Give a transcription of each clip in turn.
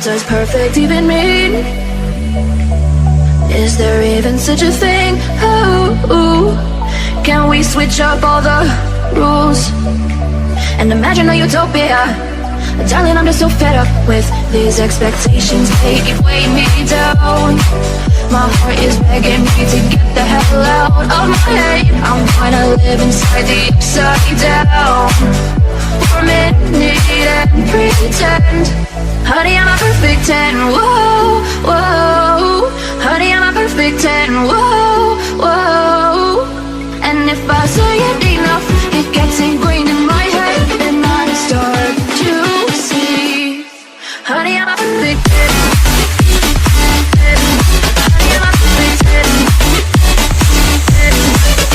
does perfect even mean? Is there even such a thing? Oh, can we switch up all the rules and imagine a utopia? Darling, I'm just so fed up with these expectations. They keep weighing me down. My heart is begging me to get the hell out of my head. I'm trying to live inside the upside down for a minute and pretend. Honey, I'm a perfect 10. Whoa, whoa. Honey, I'm a perfect 10. Whoa, whoa. And if I say it enough, it gets ingrained in my head, and I start to see. Honey, I'm a perfect 10. Honey, I'm a perfect 10.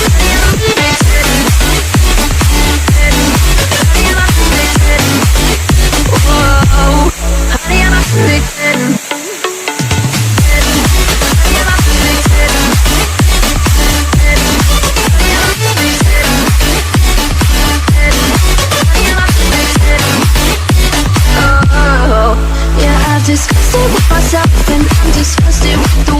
Honey, I'm a perfect 10. Honey, I'm a perfect 10. Whoa. Honey, I'm a perfect 10. Honey, I'm a perfect 10. Honey, I'm a perfect 10. Honey, I'm a perfect 10. Oh, yeah, I've discussed it with myself, and I'm disgusted with the